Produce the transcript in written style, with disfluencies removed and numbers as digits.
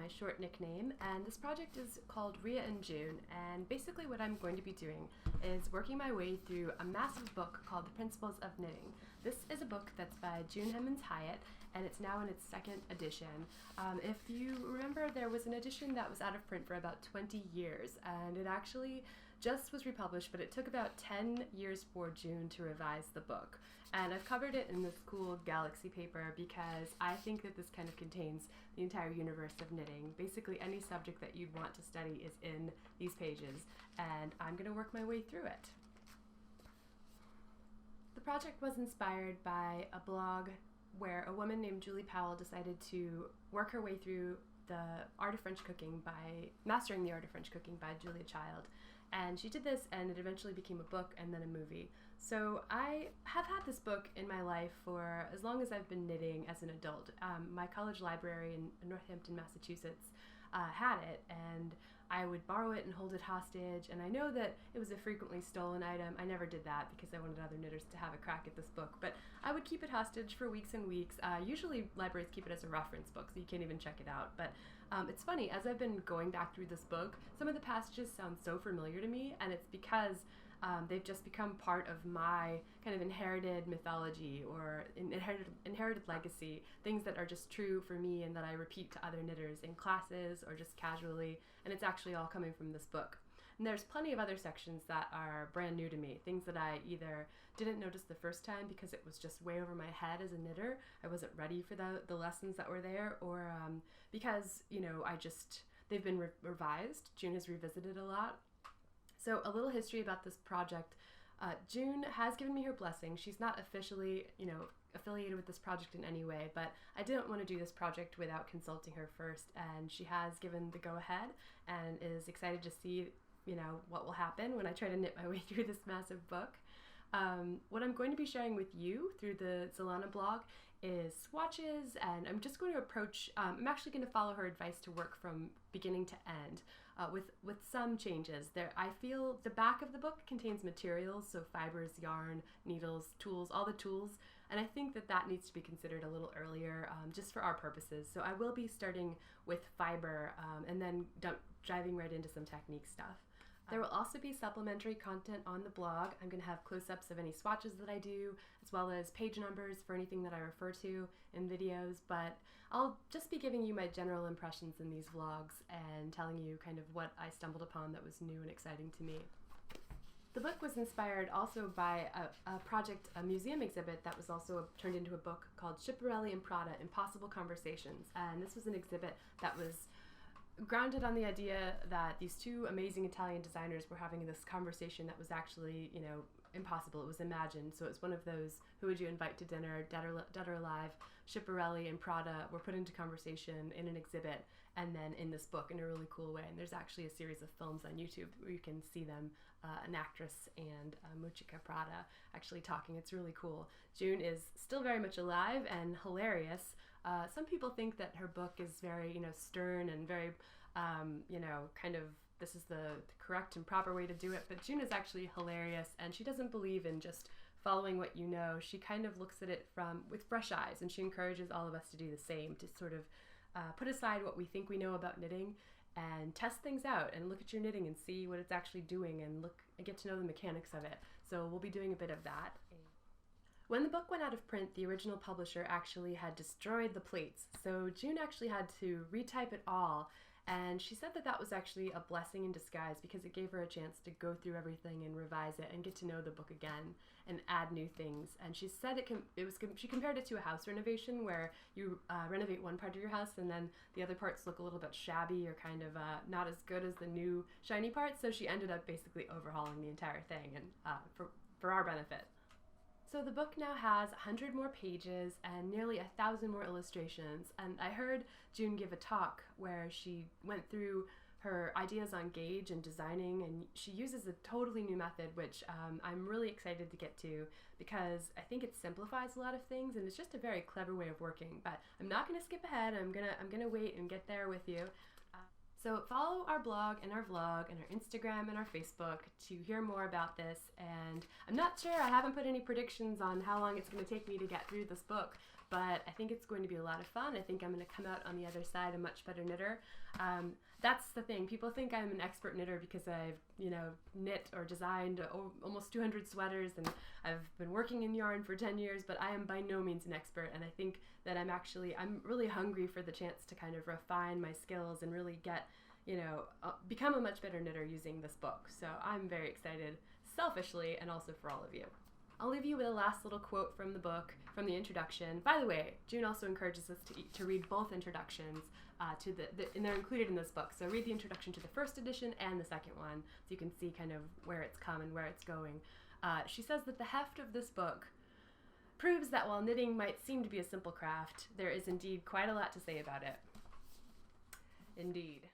short nickname, and this project is called Rhea and June, and basically what I'm going to be doing is working my way through a massive book called The Principles of Knitting. This is a book that's by June Hemmons Hiatt, and it's now in its second edition. If you remember, there was an edition that was out of print for about 20 years, and it actually just was republished, but it took about 10 years for June to revise the book. And I've covered it in this cool galaxy paper because I think that this kind of contains the entire universe of knitting. Basically any subject that you'd want to study is in these pages, and I'm going to work my way through it. The project was inspired by a blog where a woman named Julie Powell decided to work her way through the art of French cooking by mastering the art of French cooking by Julia Child. And she did this, and it eventually became a book and then a movie. So I have had this book in my life for as long as I've been knitting as an adult. My college library in Northampton, Massachusetts had it, and I would borrow it and hold it hostage, and I know that it was a frequently stolen item. I never did that because I wanted other knitters to have a crack at this book, but I would keep it hostage for weeks and weeks. Usually libraries keep it as a reference book, so you can't even check it out, but it's funny, as I've been going back through this book, some of the passages sound so familiar to me, and it's because they've just become part of my kind of inherited mythology or inherited legacy, things that are just true for me and that I repeat to other knitters in classes or just casually, and it's actually all coming from this book. And there's plenty of other sections that are brand new to me, things that I either didn't notice the first time because it was just way over my head as a knitter, I wasn't ready for the lessons that were there, or because, you know, they've been revised. June has revisited a lot. So a little history about this project. June has given me her blessing. She's not officially, affiliated with this project in any way, but I didn't want to do this project without consulting her first, and she has given the go-ahead and is excited to see, what will happen when I try to knit my way through this massive book. What I'm going to be sharing with you through the Zealana Blog is swatches, and I'm just going to I'm actually going to follow her advice to work from beginning to end with some changes. I feel the back of the book contains materials, so fibers, yarn, needles, tools, all the tools, and I think that needs to be considered a little earlier just for our purposes. So I will be starting with fiber and then diving right into some technique stuff. There will also be supplementary content on the blog. I'm going to have close-ups of any swatches that I do, as well as page numbers for anything that I refer to in videos, but I'll just be giving you my general impressions in these vlogs and telling you kind of what I stumbled upon that was new and exciting to me. The book was inspired also by a museum exhibit that was also turned into a book called Schiaparelli and Prada, Impossible Conversations, and this was an exhibit that was grounded on the idea that these two amazing Italian designers were having this conversation that was actually, impossible. It was imagined. So it's one of those, who would you invite to dinner, dead or alive. Schiaparelli and Prada were put into conversation in an exhibit and then in this book in a really cool way. And there's actually a series of films on YouTube where you can see them, an actress and Mujica Prada actually talking. It's really cool. June is still very much alive and hilarious. Some people think that her book is very, stern and very, kind of, this is the correct and proper way to do it, but June is actually hilarious, and she doesn't believe in just following what you know. She kind of looks at it with fresh eyes, and she encourages all of us to do the same, to sort of put aside what we think we know about knitting and test things out and look at your knitting and see what it's actually doing and get to know the mechanics of it. So we'll be doing a bit of that. When the book went out of print, the original publisher actually had destroyed the plates, so June actually had to retype it all, and she said that was actually a blessing in disguise because it gave her a chance to go through everything and revise it and get to know the book again and add new things. And she said she compared it to a house renovation where you renovate one part of your house and then the other parts look a little bit shabby or kind of not as good as the new shiny parts, so she ended up basically overhauling the entire thing and for our benefit. So the book now has 100 more pages and nearly 1,000 more illustrations, and I heard June give a talk where she went through her ideas on gauge and designing, and she uses a totally new method, which I'm really excited to get to because I think it simplifies a lot of things and it's just a very clever way of working. But I'm not going to skip ahead. I'm gonna wait and get there with you. So follow our blog and our vlog and our Instagram and our Facebook to hear more about this. And I'm not sure, I haven't put any predictions on how long it's going to take me to get through this book, but I think it's going to be a lot of fun. I think I'm going to come out on the other side a much better knitter. That's the thing. People think I'm an expert knitter because I've, knit or designed almost 200 sweaters, and I've been working in yarn for 10 years, but I am by no means an expert. And I think that I'm really hungry for the chance to kind of refine my skills and really get, become a much better knitter using this book. So I'm very excited, selfishly, and also for all of you. I'll leave you with a last little quote from the book, from the introduction. By the way, June also encourages us to read both introductions, and they're included in this book. So read the introduction to the first edition and the second one, so you can see kind of where it's come and where it's going. She says that the heft of this book proves that while knitting might seem to be a simple craft, there is indeed quite a lot to say about it. Indeed.